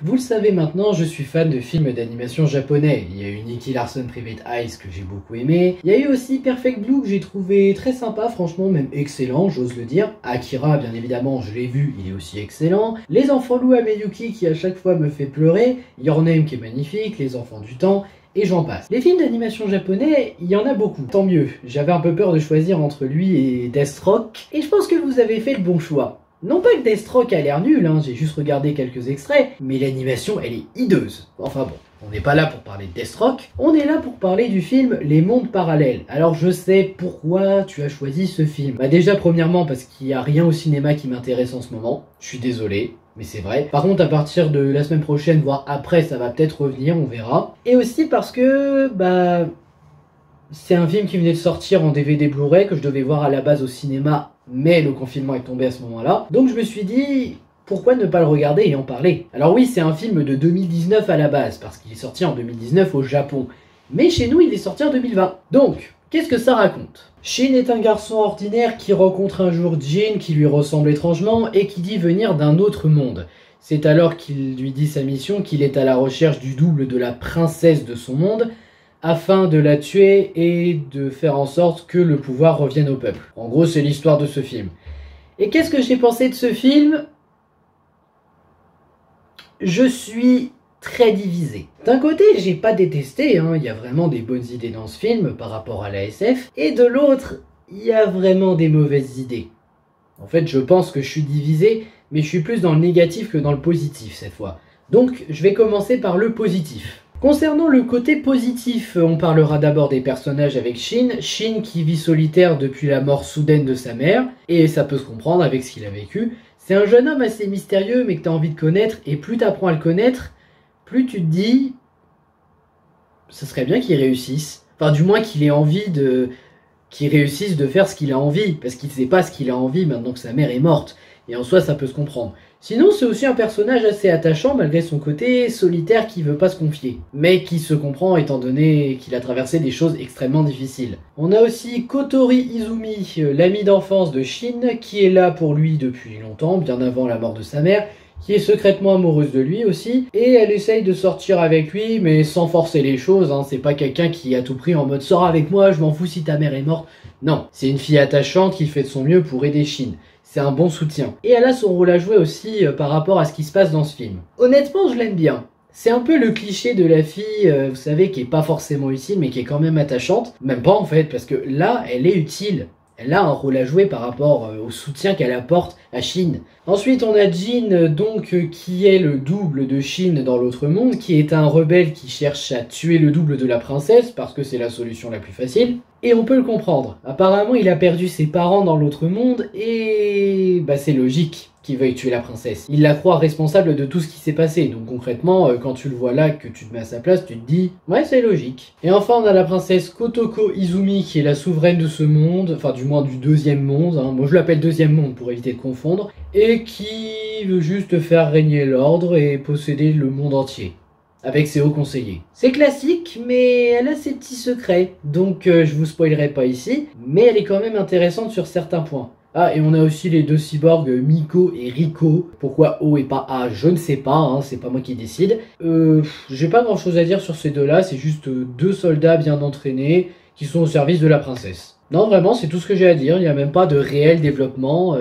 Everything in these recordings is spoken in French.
Vous le savez maintenant, je suis fan de films d'animation japonais. Il y a eu Nicky Larson Private Eyes que j'ai beaucoup aimé. Il y a eu aussi Perfect Blue que j'ai trouvé très sympa, franchement même excellent, j'ose le dire. Akira, bien évidemment, je l'ai vu, il est aussi excellent. Les Enfants Loups à Miyuki qui à chaque fois me fait pleurer. Your Name qui est magnifique, Les Enfants du Temps. Et j'en passe. Les films d'animation japonais, il y en a beaucoup. Tant mieux. J'avais un peu peur de choisir entre lui et Deathstroke. Et je pense que vous avez fait le bon choix. Non pas que Deathstroke a l'air nul, j'ai juste regardé quelques extraits, mais l'animation elle est hideuse. Enfin bon, on n'est pas là pour parler de Deathstroke, on est là pour parler du film Les Mondes Parallèles. Alors je sais pourquoi tu as choisi ce film. Bah déjà premièrement parce qu'il n'y a rien au cinéma qui m'intéresse en ce moment, je suis désolé. Mais c'est vrai. Par contre, à partir de la semaine prochaine, voire après, ça va peut-être revenir, on verra. Et aussi parce que, c'est un film qui venait de sortir en DVD Blu-ray, que je devais voir à la base au cinéma, mais le confinement est tombé à ce moment-là. Donc je me suis dit, pourquoi ne pas le regarder et en parler? Alors oui, c'est un film de 2019 à la base, parce qu'il est sorti en 2019 au Japon. Mais chez nous, il est sorti en 2020. Donc, qu'est-ce que ça raconte? Shin est un garçon ordinaire qui rencontre un jour Jin qui lui ressemble étrangement et qui dit venir d'un autre monde. C'est alors qu'il lui dit sa mission, qu'il est à la recherche du double de la princesse de son monde, afin de la tuer et de faire en sorte que le pouvoir revienne au peuple. En gros, c'est l'histoire de ce film. Et qu'est-ce que j'ai pensé de ce film? Je suis très divisé. D'un côté, j'ai pas détesté, il y a vraiment des bonnes idées dans ce film par rapport à la SF, et de l'autre, il y a vraiment des mauvaises idées. En fait, je pense que je suis divisé, mais je suis plus dans le négatif que dans le positif cette fois. Donc, je vais commencer par le positif. Concernant le côté positif, on parlera d'abord des personnages avec Shin. Shin qui vit solitaire depuis la mort soudaine de sa mère, et ça peut se comprendre avec ce qu'il a vécu. C'est un jeune homme assez mystérieux, mais que tu as envie de connaître, et plus tu apprends à le connaître, plus tu te dis, ce serait bien qu'il réussisse. Enfin, du moins qu'il ait envie qu'il réussisse de faire ce qu'il a envie, parce qu'il ne sait pas ce qu'il a envie maintenant que sa mère est morte. Et en soi, ça peut se comprendre. Sinon, c'est aussi un personnage assez attachant, malgré son côté solitaire qui veut pas se confier. Mais qui se comprend étant donné qu'il a traversé des choses extrêmement difficiles. On a aussi Kotori Izumi, l'ami d'enfance de Shin, qui est là pour lui depuis longtemps, bien avant la mort de sa mère, qui est secrètement amoureuse de lui aussi, et elle essaye de sortir avec lui, mais sans forcer les choses, c'est pas quelqu'un qui à tout prix en mode « sors avec moi, je m'en fous si ta mère est morte ». Non, c'est une fille attachante qui fait de son mieux pour aider Shin. C'est un bon soutien. Et elle a son rôle à jouer aussi par rapport à ce qui se passe dans ce film. Honnêtement, je l'aime bien. C'est un peu le cliché de la fille, vous savez, qui est pas forcément utile, mais qui est quand même attachante. Même pas en fait, parce que là, elle est utile. Elle a un rôle à jouer par rapport au soutien qu'elle apporte à Shin. Ensuite, on a Jin, donc, qui est le double de Shin dans l'autre monde, qui est un rebelle qui cherche à tuer le double de la princesse, parce que c'est la solution la plus facile. Et on peut le comprendre. Apparemment, il a perdu ses parents dans l'autre monde, et c'est logique qu'il veuille tuer la princesse. Il la croit responsable de tout ce qui s'est passé, donc concrètement, quand tu le vois là, que tu te mets à sa place, tu te dis « ouais, c'est logique ». Et enfin, on a la princesse Kotoko Izumi, qui est la souveraine de ce monde, enfin du moins du deuxième monde, moi je l'appelle deuxième monde pour éviter de confondre, et qui veut juste faire régner l'ordre et posséder le monde entier. Avec ses hauts conseillers. C'est classique, mais elle a ses petits secrets, donc je vous spoilerai pas ici, mais elle est quand même intéressante sur certains points. Ah, et on a aussi les deux cyborgs Miko et Riko. Pourquoi O et pas A, je ne sais pas, c'est pas moi qui décide. J'ai pas grand chose à dire sur ces deux-là, c'est juste deux soldats bien entraînés qui sont au service de la princesse. Non, vraiment, c'est tout ce que j'ai à dire, il n'y a même pas de réel développement,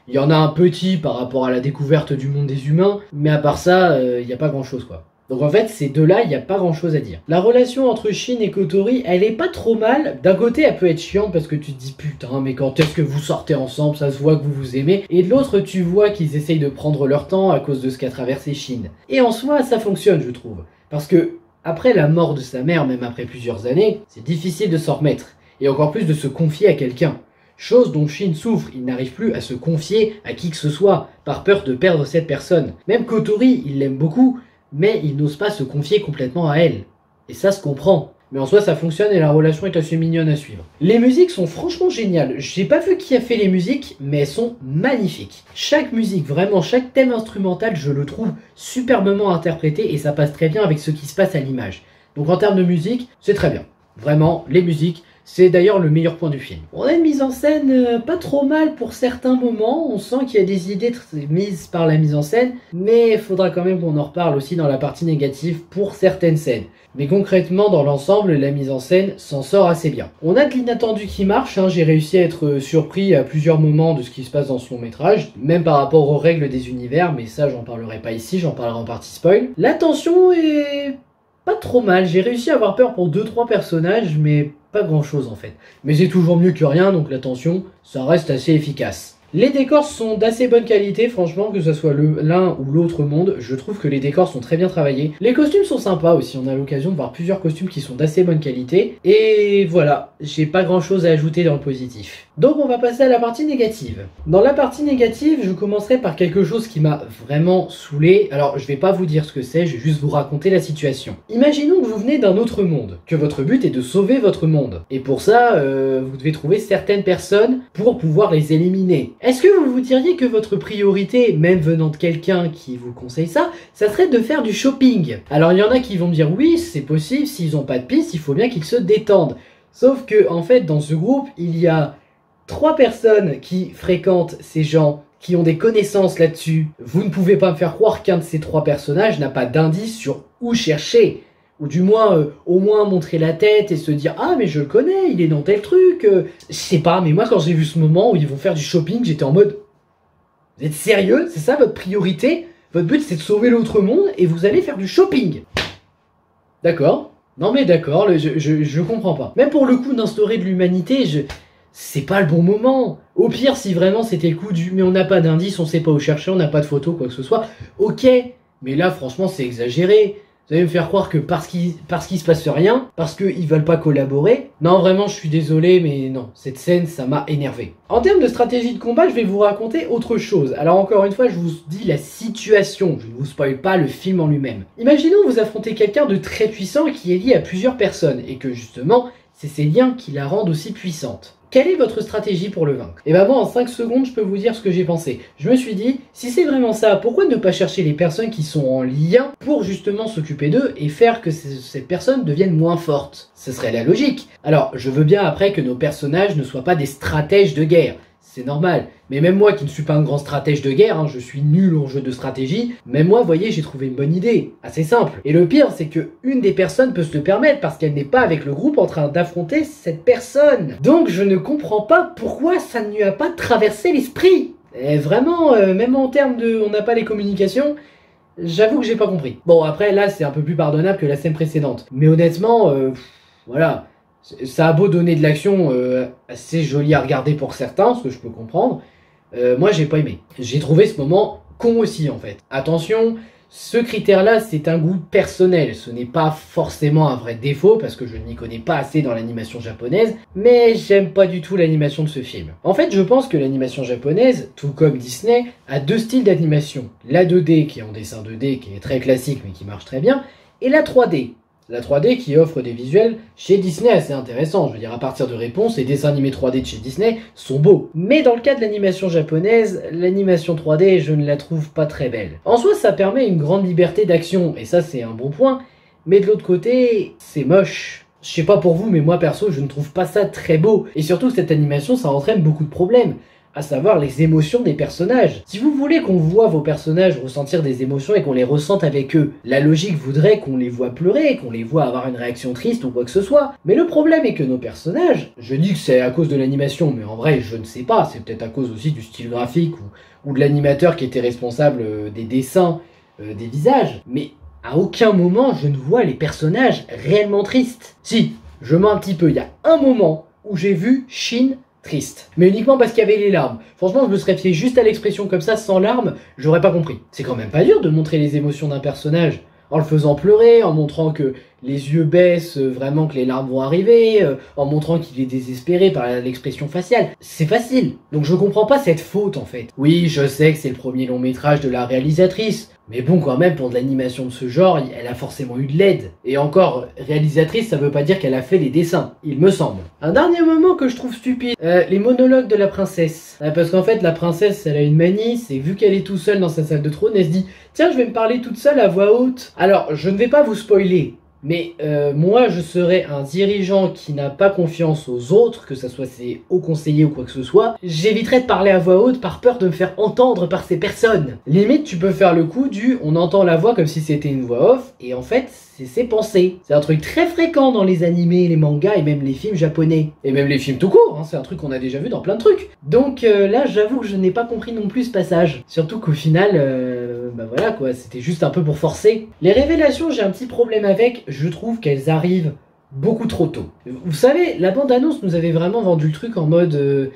il y en a un petit par rapport à la découverte du monde des humains, mais à part ça, il n'y a pas grand chose quoi. Donc en fait, ces deux-là, il n'y a pas grand-chose à dire. La relation entre Shin et Kotori, elle est pas trop mal. D'un côté, elle peut être chiante parce que tu te dis « Putain, mais quand est-ce que vous sortez ensemble? Ça se voit que vous vous aimez. » Et de l'autre, tu vois qu'ils essayent de prendre leur temps à cause de ce qu'a traversé Shin. Et en soi, ça fonctionne, je trouve. Parce que, après la mort de sa mère, même après plusieurs années, c'est difficile de s'en remettre. Et encore plus de se confier à quelqu'un. Chose dont Shin souffre, il n'arrive plus à se confier à qui que ce soit, par peur de perdre cette personne. Même Kotori, il l'aime beaucoup, mais il n'ose pas se confier complètement à elle. Et ça se comprend. Mais en soi, ça fonctionne et la relation est assez mignonne à suivre. Les musiques sont franchement géniales. J'ai pas vu qui a fait les musiques, mais elles sont magnifiques. Chaque musique, vraiment, chaque thème instrumental, je le trouve superbement interprété et ça passe très bien avec ce qui se passe à l'image. Donc en termes de musique, c'est très bien. Vraiment, les musiques, C'est d'ailleurs le meilleur point du film. On a une mise en scène pas trop mal pour certains moments, on sent qu'il y a des idées mises par la mise en scène, mais il faudra quand même qu'on en reparle aussi dans la partie négative pour certaines scènes. Mais concrètement, dans l'ensemble, la mise en scène s'en sort assez bien. On a de l'inattendu qui marche, hein. J'ai réussi à être surpris à plusieurs moments de ce qui se passe dans ce long métrage, même par rapport aux règles des univers, mais ça j'en parlerai pas ici, j'en parlerai en partie spoil. La tension est pas trop mal, j'ai réussi à avoir peur pour 2-3 personnages, mais pas grand chose en fait. Mais c'est toujours mieux que rien, donc la tension, ça reste assez efficace. Les décors sont d'assez bonne qualité, franchement, que ce soit l'un ou l'autre monde, je trouve que les décors sont très bien travaillés. Les costumes sont sympas aussi, on a l'occasion de voir plusieurs costumes qui sont d'assez bonne qualité. Et voilà, j'ai pas grand chose à ajouter dans le positif. Donc on va passer à la partie négative. Dans la partie négative, je commencerai par quelque chose qui m'a vraiment saoulé. Alors je vais pas vous dire ce que c'est, je vais juste vous raconter la situation. Imaginons que vous venez d'un autre monde, que votre but est de sauver votre monde. Et pour ça, vous devez trouver certaines personnes pour pouvoir les éliminer. Est-ce que vous vous diriez que votre priorité, même venant de quelqu'un qui vous conseille ça serait de faire du shopping? Alors il y en a qui vont me dire oui, c'est possible, s'ils n'ont pas de piste, il faut bien qu'ils se détendent. Sauf que en fait dans ce groupe, il y a 3 personnes qui fréquentent ces gens, qui ont des connaissances là-dessus. Vous ne pouvez pas me faire croire qu'un de ces 3 personnages n'a pas d'indice sur où chercher. Ou du moins, au moins montrer la tête et se dire « Ah, mais je le connais, il est dans tel truc. Je sais pas, mais moi quand j'ai vu ce moment où ils vont faire du shopping, j'étais en mode « Vous êtes sérieux? C'est ça votre priorité? Votre but c'est de sauver l'autre monde et vous allez faire du shopping ?» D'accord. Non mais d'accord, je comprends pas. Même pour le coup d'instaurer de l'humanité, c'est pas le bon moment. Au pire, si vraiment c'était le coup du « Mais on n'a pas d'indice, on sait pas où chercher, on n'a pas de photo, quoi que ce soit. » Ok, mais là franchement c'est exagéré. Vous allez me faire croire que parce qu'il se passe rien, parce qu'ils veulent pas collaborer. Non, vraiment, je suis désolé, mais non, cette scène, ça m'a énervé. En termes de stratégie de combat, je vais vous raconter autre chose. Alors encore une fois, je vous dis la situation, je ne vous spoil pas le film en lui-même. Imaginons que vous affrontez quelqu'un de très puissant qui est lié à plusieurs personnes, et que justement, c'est ces liens qui la rendent aussi puissante. Quelle est votre stratégie pour le vaincre? Et bah moi en 5 secondes je peux vous dire ce que j'ai pensé. Je me suis dit, si c'est vraiment ça, pourquoi ne pas chercher les personnes qui sont en lien pour justement s'occuper d'eux et faire que ces personnes deviennent moins fortes? Ce serait la logique. Alors je veux bien après que nos personnages ne soient pas des stratèges de guerre. C'est normal. Mais même moi qui ne suis pas un grand stratège de guerre, hein, je suis nul en jeu de stratégie, même moi, vous voyez, j'ai trouvé une bonne idée. Assez simple. Et le pire, c'est que une des personnes peut se le permettre parce qu'elle n'est pas avec le groupe en train d'affronter cette personne. Donc je ne comprends pas pourquoi ça ne lui a pas traversé l'esprit. Et vraiment, même en termes de on n'a pas les communications, j'avoue que j'ai pas compris. Bon, après, là, c'est un peu plus pardonnable que la scène précédente. Mais honnêtement, voilà. Ça a beau donner de l'action assez jolie à regarder pour certains, ce que je peux comprendre. Moi, j'ai pas aimé. J'ai trouvé ce moment con aussi, en fait. Attention, ce critère-là, c'est un goût personnel. Ce n'est pas forcément un vrai défaut, parce que je n'y connais pas assez dans l'animation japonaise, mais j'aime pas du tout l'animation de ce film. En fait, je pense que l'animation japonaise, tout comme Disney, a 2 styles d'animation. La 2D, qui est en dessin 2D, qui est très classique, mais qui marche très bien, et la 3D. La 3D qui offre des visuels chez Disney assez intéressants. Je veux dire, à partir de Réponse, les dessins animés 3D de chez Disney sont beaux. Mais dans le cas de l'animation japonaise, l'animation 3D, je ne la trouve pas très belle. En soi, ça permet une grande liberté d'action, et ça c'est un bon point. Mais de l'autre côté, c'est moche. Je sais pas pour vous, mais moi perso, je ne trouve pas ça très beau. Et surtout, cette animation, ça entraîne beaucoup de problèmes. À savoir les émotions des personnages. Si vous voulez qu'on voit vos personnages ressentir des émotions et qu'on les ressente avec eux, la logique voudrait qu'on les voit pleurer, qu'on les voit avoir une réaction triste ou quoi que ce soit. Mais le problème est que nos personnages, je dis que c'est à cause de l'animation, mais en vrai je ne sais pas, c'est peut-être à cause aussi du style graphique ou de l'animateur qui était responsable des dessins, des visages, mais à aucun moment je ne vois les personnages réellement tristes. Si, je mens un petit peu, il y a un moment où j'ai vu Shin triste. Mais uniquement parce qu'il y avait les larmes. Franchement, je me serais fié juste à l'expression comme ça, sans larmes, j'aurais pas compris. C'est quand même pas dur de montrer les émotions d'un personnage en le faisant pleurer, en montrant que les yeux baissent, vraiment que les larmes vont arriver, en montrant qu'il est désespéré par l'expression faciale. C'est facile. Donc je comprends pas cette faute en fait. Oui, je sais que c'est le premier long métrage de la réalisatrice, mais bon quand même pour de l'animation de ce genre, elle a forcément eu de l'aide. Et encore, réalisatrice ça veut pas dire qu'elle a fait les dessins, il me semble. Un dernier moment que je trouve stupide, les monologues de la princesse. Parce qu'en fait la princesse elle a une manie, c'est vu qu'elle est toute seule dans sa salle de trône, elle se dit tiens je vais me parler toute seule à voix haute. Alors je ne vais pas vous spoiler, Mais moi, je serais un dirigeant qui n'a pas confiance aux autres, que ce soit ses hauts conseillers ou quoi que ce soit. J'éviterais de parler à voix haute par peur de me faire entendre par ces personnes. Limite, tu peux faire le coup du on entend la voix comme si c'était une voix off, et en fait, c'est ses pensées. C'est un truc très fréquent dans les animés, les mangas et même les films japonais. Et même les films tout court, hein, c'est un truc qu'on a déjà vu dans plein de trucs. Donc là, j'avoue que je n'ai pas compris non plus ce passage. Surtout qu'au final, bah voilà quoi, c'était juste un peu pour forcer. Les révélations, j'ai un petit problème avec, je trouve qu'elles arrivent beaucoup trop tôt. Vous savez, la bande-annonce nous avait vraiment vendu le truc en mode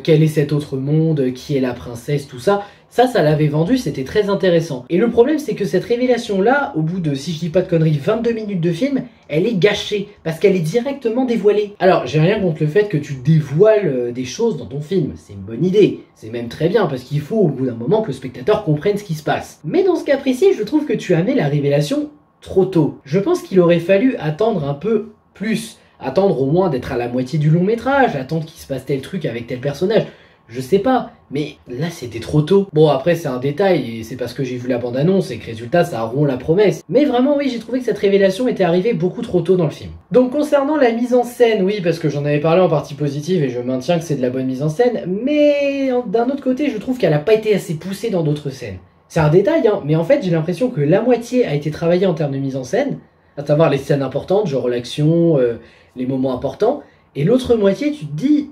quel est cet autre monde, qui est la princesse, tout ça. Ça l'avait vendu, c'était très intéressant. Et le problème, c'est que cette révélation-là, au bout de, si je dis pas de conneries, 22 minutes de film, elle est gâchée, parce qu'elle est directement dévoilée. Alors, j'ai rien contre le fait que tu dévoiles des choses dans ton film, c'est une bonne idée. C'est même très bien, parce qu'il faut au bout d'un moment que le spectateur comprenne ce qui se passe. Mais dans ce cas précis, je trouve que tu as mis la révélation trop tôt. Je pense qu'il aurait fallu attendre un peu plus. Attendre au moins d'être à la moitié du long métrage, attendre qu'il se passe tel truc avec tel personnage. Je sais pas, mais là c'était trop tôt. Bon après c'est un détail et c'est parce que j'ai vu la bande-annonce et que résultat ça rompt la promesse. Mais vraiment oui, j'ai trouvé que cette révélation était arrivée beaucoup trop tôt dans le film. Donc concernant la mise en scène, oui parce que j'en avais parlé en partie positive et je maintiens que c'est de la bonne mise en scène, mais d'un autre côté je trouve qu'elle a pas été assez poussée dans d'autres scènes. C'est un détail hein, mais en fait j'ai l'impression que la moitié a été travaillée en termes de mise en scène, à savoir les scènes importantes, genre l'action, les moments importants, et l'autre moitié tu te dis...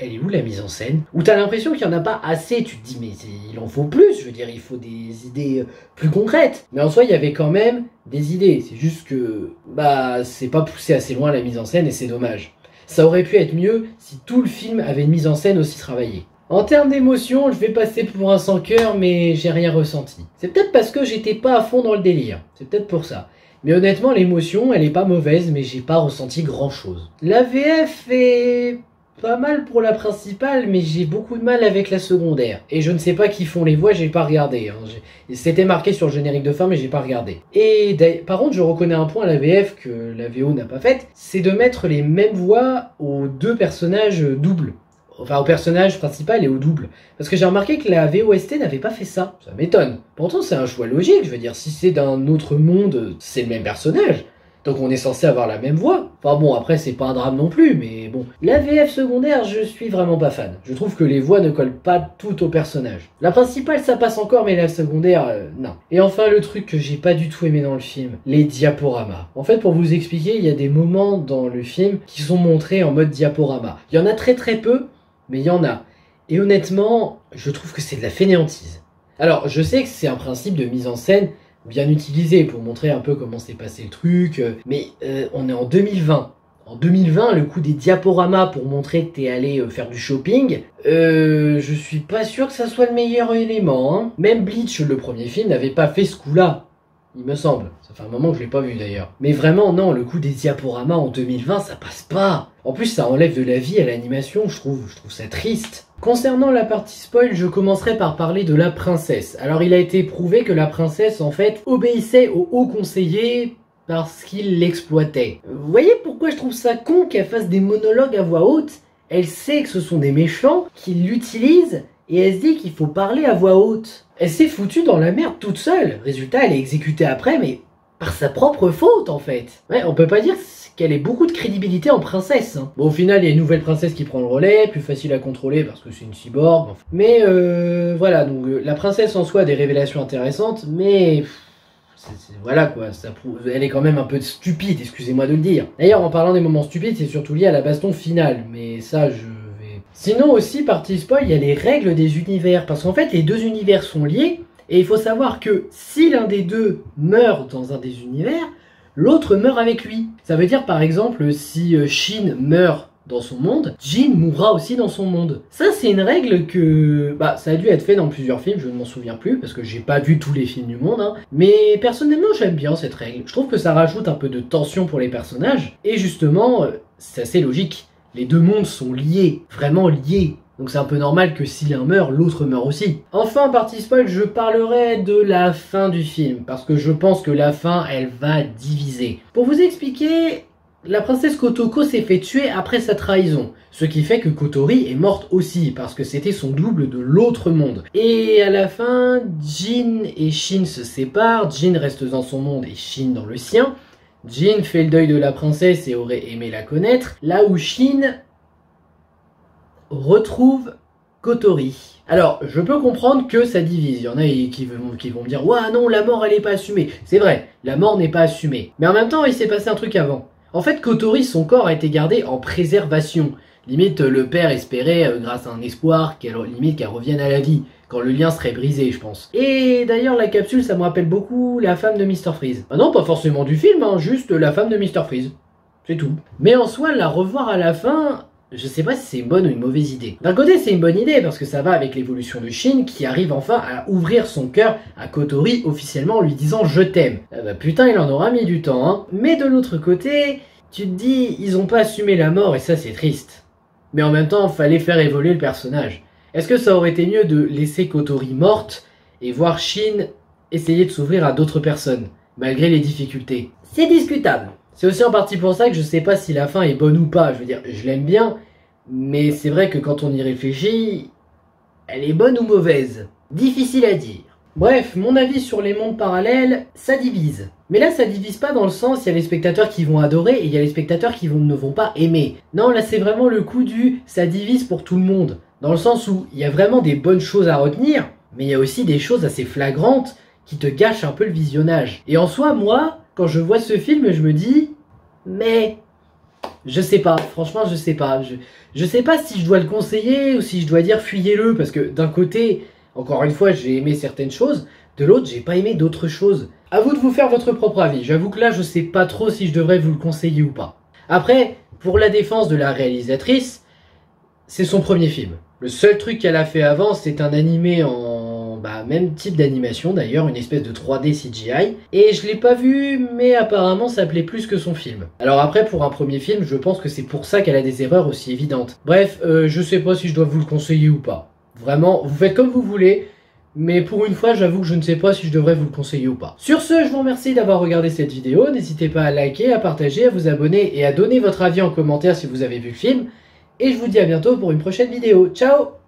Elle est où la mise en scène? Où t'as l'impression qu'il n'y en a pas assez, tu te dis mais il en faut plus, je veux dire il faut des idées plus concrètes. Mais en soi il y avait quand même des idées, c'est juste que bah c'est pas poussé assez loin la mise en scène et c'est dommage. Ça aurait pu être mieux si tout le film avait une mise en scène aussi travaillée. En termes d'émotion, je vais passer pour un sans-cœur mais j'ai rien ressenti. C'est peut-être parce que j'étais pas à fond dans le délire, c'est peut-être pour ça. Mais honnêtement l'émotion elle est pas mauvaise mais j'ai pas ressenti grand chose. La VF est... pas mal pour la principale, mais j'ai beaucoup de mal avec la secondaire. Et je ne sais pas qui font les voix, j'ai pas regardé. Hein. C'était marqué sur le générique de fin, mais j'ai pas regardé. Et par contre, je reconnais un point à la VF que la VO n'a pas fait, c'est de mettre les mêmes voix aux deux personnages doubles. Enfin, au personnage principal et au double. Parce que j'ai remarqué que la VOST n'avait pas fait ça. Ça m'étonne. Pourtant, c'est un choix logique. Je veux dire, si c'est d'un autre monde, c'est le même personnage. Donc on est censé avoir la même voix. Enfin bon, après c'est pas un drame non plus, mais bon. La VF secondaire, je suis vraiment pas fan. Je trouve que les voix ne collent pas toutes au personnage. La principale ça passe encore, mais la secondaire, non. Et enfin le truc que j'ai pas du tout aimé dans le film, les diaporamas. En fait pour vous expliquer, il y a des moments dans le film qui sont montrés en mode diaporama. Il y en a très peu, mais il y en a. Et honnêtement, je trouve que c'est de la fainéantise. Alors je sais que c'est un principe de mise en scène bien utilisé pour montrer un peu comment s'est passé le truc, mais on est en 2020. En 2020, le coup des diaporamas pour montrer que t'es allé faire du shopping, je suis pas sûr que ça soit le meilleur élément. Hein. Même Bleach, le premier film, n'avait pas fait ce coup-là, il me semble. Ça fait un moment que je l'ai pas vu d'ailleurs. Mais vraiment, non, le coup des diaporamas en 2020, ça passe pas. En plus, ça enlève de la vie à l'animation, je trouve ça triste. Concernant la partie spoil, je commencerai par parler de la princesse. Alors il a été prouvé que la princesse en fait obéissait au haut conseiller parce qu'il l'exploitait. Vous voyez pourquoi je trouve ça con qu'elle fasse des monologues à voix haute? Elle sait que ce sont des méchants qui l'utilisent et elle se dit qu'il faut parler à voix haute. Elle s'est foutue dans la merde toute seule. Résultat, elle est exécutée après mais par sa propre faute en fait. Ouais, on peut pas dire qu'elle ait beaucoup de crédibilité en princesse. Hein. Bon, au final, il y a une nouvelle princesse qui prend le relais, plus facile à contrôler parce que c'est une cyborg. Enfin. Mais voilà, donc la princesse en soi a des révélations intéressantes, mais voilà quoi, ça prouve, elle est quand même un peu stupide, excusez-moi de le dire. D'ailleurs, en parlant des moments stupides, c'est surtout lié à la baston finale, mais ça, je vais... Sinon aussi, partie spoil, il y a les règles des univers, parce qu'en fait, les deux univers sont liés, et il faut savoir que si l'un des deux meurt dans un des univers, l'autre meurt avec lui. Ça veut dire par exemple si Shin meurt dans son monde, Jin mourra aussi dans son monde. Ça c'est une règle que... Bah ça a dû être fait dans plusieurs films, je ne m'en souviens plus, parce que j'ai pas vu tous les films du monde, hein. Mais personnellement j'aime bien cette règle. Je trouve que ça rajoute un peu de tension pour les personnages, et justement, c'est assez logique. Les deux mondes sont liés, vraiment liés. Donc c'est un peu normal que si l'un meurt, l'autre meurt aussi. Enfin, partie spoil, je parlerai de la fin du film, parce que je pense que la fin, elle va diviser. Pour vous expliquer, la princesse Kotoko s'est fait tuer après sa trahison, ce qui fait que Kotori est morte aussi, parce que c'était son double de l'autre monde. Et à la fin, Jin et Shin se séparent, Jin reste dans son monde et Shin dans le sien, Jin fait le deuil de la princesse et aurait aimé la connaître, là où Shin retrouve Kotori. Alors, je peux comprendre que ça divise. Il y en a qui vont me dire « Ouah non, la mort, elle est pas assumée. » C'est vrai, la mort n'est pas assumée. Mais en même temps, il s'est passé un truc avant. En fait, Kotori, son corps a été gardé en préservation. Limite, le père espérait, grâce à un espoir, qu'elle revienne à la vie, quand le lien serait brisé, je pense. Et d'ailleurs, la capsule, ça me rappelle beaucoup la femme de Mr. Freeze. Ah non, pas forcément du film, hein, juste la femme de Mr. Freeze. C'est tout. Mais en soi, la revoir à la fin... Je sais pas si c'est une bonne ou une mauvaise idée. D'un côté, c'est une bonne idée parce que ça va avec l'évolution de Shin qui arrive enfin à ouvrir son cœur à Kotori officiellement en lui disant « je t'aime ». Putain, il en aura mis du temps, hein. Mais de l'autre côté, tu te dis, ils ont pas assumé la mort et ça c'est triste. Mais en même temps, fallait faire évoluer le personnage. Est-ce que ça aurait été mieux de laisser Kotori morte et voir Shin essayer de s'ouvrir à d'autres personnes, malgré les difficultés? C'est discutable. C'est aussi en partie pour ça que je sais pas si la fin est bonne ou pas. Je veux dire, je l'aime bien, mais c'est vrai que quand on y réfléchit, elle est bonne ou mauvaise. Difficile à dire. Bref, mon avis sur les mondes parallèles, ça divise. Mais là, ça divise pas dans le sens, il y a les spectateurs qui vont adorer et il y a les spectateurs qui ne vont pas aimer. Non, là c'est vraiment le coup du ça divise pour tout le monde. Dans le sens où il y a vraiment des bonnes choses à retenir, mais il y a aussi des choses assez flagrantes qui te gâchent un peu le visionnage. Et en soi, moi, quand je vois ce film, je me dis, mais je sais pas, franchement je sais pas. Je sais pas si je dois le conseiller ou si je dois dire fuyez-le, parce que d'un côté, encore une fois, j'ai aimé certaines choses, de l'autre, j'ai pas aimé d'autres choses. À vous de vous faire votre propre avis. J'avoue que là, je sais pas trop si je devrais vous le conseiller ou pas. Après, pour la défense de la réalisatrice, c'est son premier film. Le seul truc qu'elle a fait avant, c'est un animé en... même type d'animation d'ailleurs, une espèce de 3D CGI. Et je l'ai pas vu, mais apparemment ça plaît plus que son film. Alors après, pour un premier film, je pense que c'est pour ça qu'elle a des erreurs aussi évidentes. Bref, je sais pas si je dois vous le conseiller ou pas. Vraiment, vous faites comme vous voulez. Mais pour une fois, j'avoue que je ne sais pas si je devrais vous le conseiller ou pas. Sur ce, je vous remercie d'avoir regardé cette vidéo. N'hésitez pas à liker, à partager, à vous abonner et à donner votre avis en commentaire si vous avez vu le film. Et je vous dis à bientôt pour une prochaine vidéo. Ciao!